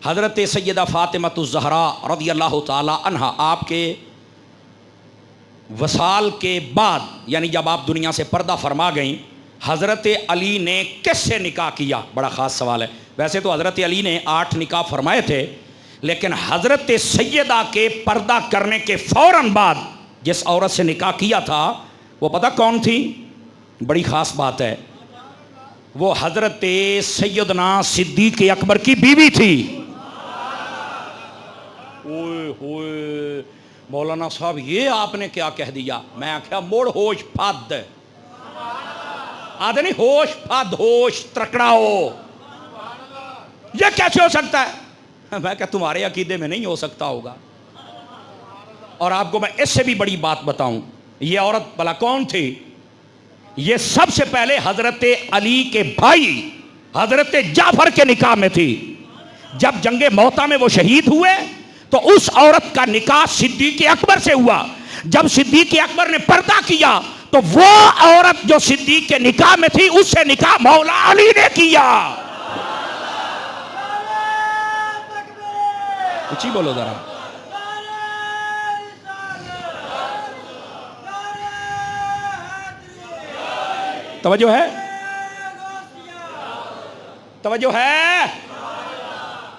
حضرت سیدہ فاطمہ الزہرا رضی اللہ تعالی عنہا آپ کے وصال کے بعد یعنی جب آپ دنیا سے پردہ فرما گئیں، حضرت علی نے کس سے نکاح کیا؟ بڑا خاص سوال ہے۔ ویسے تو حضرت علی نے 8 نکاح فرمائے تھے، لیکن حضرت سیدہ کے پردہ کرنے کے فوراً بعد جس عورت سے نکاح کیا تھا وہ پتہ کون تھی؟ بڑی خاص بات ہے، وہ حضرت سیدنا صدیق اکبر کی بیوی تھی۔ اوئے ہوئے مولانا صاحب یہ آپ نے کیا کہہ دیا؟ میں آخیا موڑ ہوش پھد آدھے نہیں، ہوش پھد ہوش ترکڑاؤ، یہ کیسے ہو سکتا ہے؟ میں کہ تمہارے عقیدے میں نہیں ہو سکتا ہوگا۔ اور آپ کو میں اس سے بھی بڑی بات بتاؤں، یہ عورت بھلا کون تھی؟ یہ سب سے پہلے حضرت علی کے بھائی حضرت جعفر کے نکاح میں تھی۔ جب جنگ موتا میں وہ شہید ہوئے تو اس عورت کا نکاح صدیق اکبر سے ہوا۔ جب صدیق اکبر نے پردہ کیا تو وہ عورت جو صدیق کے نکاح میں تھی اس سے نکاح مولا علی نے کیا۔ اچھی بولو ذرا۔ توجہ ہے؟ توجہ ہے؟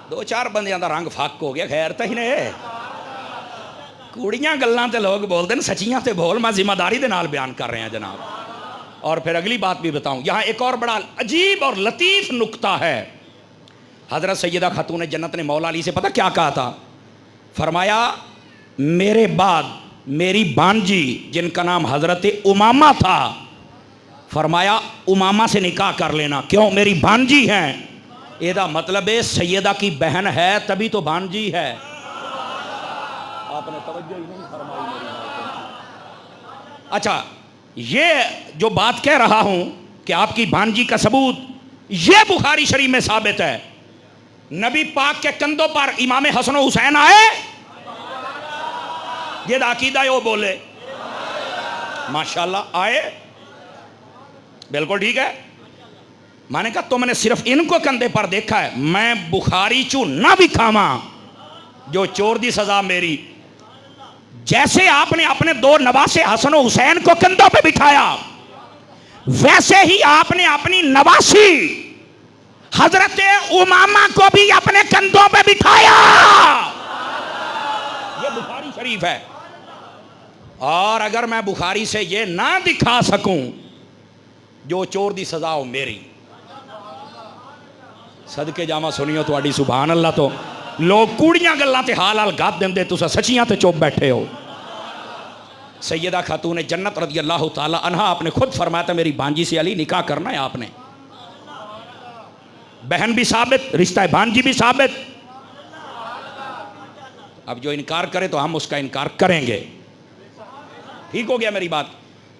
2-4 بندیاں دا رنگ فاق ہو گیا، خیر تو ہی نے کوڑیاں گلاں تے لوگ بول دیں، سچیاں تے بول، میں ذمہ داری دے نال بیان کر رہے ہیں جناب۔ اور پھر اگلی بات بھی بتاؤں، یہاں ایک اور بڑا عجیب اور لطیف نکتہ ہے۔ حضرت سیدہ خاتون جنت نے مولا علی سے پتہ کیا کہا تھا؟ فرمایا میرے بعد میری بانجی جن کا نام حضرت امامہ تھا، فرمایا امامہ سے نکاح کر لینا، کیوں؟ میری بانجی ہیں۔ یہ دا مطلب ہے سیدہ کی بہن ہے تبھی تو بانجی ہے۔ آپ نے توجہ ہی نہیں فرمائی میری بات۔ اچھا، یہ جو بات کہہ رہا ہوں کہ آپ کی بانجی کا ثبوت یہ بخاری شریف میں ثابت ہے۔ نبی پاک کے کندھوں پر امام حسن و حسین آئے، یہ دا عقیدہ ہے وہ بولے ماشاءاللہ آئے، بالکل ٹھیک ہے۔ میں نے کہا تم نے صرف ان کو کندھے پر دیکھا ہے، میں بخاری چوں نہ بھی کھاواں جو چور دی سزا میری۔ جیسے آپ نے اپنے 2 نواسے حسن و حسین کو کندھوں پہ بٹھایا، ویسے ہی آپ نے اپنی نواسی حضرت امامہ کو بھی اپنے کندھوں پہ بٹھایا۔ یہ بخاری شریف ہے۔ اور اگر میں بخاری سے یہ نہ دکھا سکوں جو چور دی سزا ہو میری، صدقے جاواں سنیو تواڈی سبحان اللہ، تو لوگ کوڑیاں گلاں تے حال حال گات دیندے، تساں سچیاں تے چپ بیٹھے ہو۔ سیدہ خاتون جنت رضی اللہ تعالی عنہا آپ نے خود فرمایا تھا میری بانجی سے علی نکاح کرنا ہے، آپ نے بہن بھی ثابت، رشتہ بانجی بھی ثابت۔ اب جو انکار کرے تو ہم اس کا انکار کریں گے، ٹھیک ہو گیا میری بات؟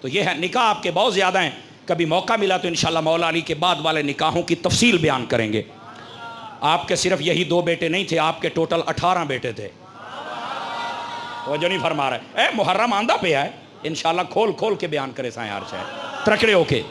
تو یہ ہے، نکاح آپ کے بہت زیادہ ہیں، کبھی موقع ملا تو انشاءاللہ مولا علی کے بعد والے نکاحوں کی تفصیل بیان کریں گے۔ آپ کے صرف یہی 2 بیٹے نہیں تھے، آپ کے ٹوٹل 18 بیٹے تھے۔ وہ جو نہیں فرما رہے، محرم آندہ پہ ہے، انشاءاللہ کھول کھول کے بیان کرے سائیں عرش ہے، ترکڑے ہو کے۔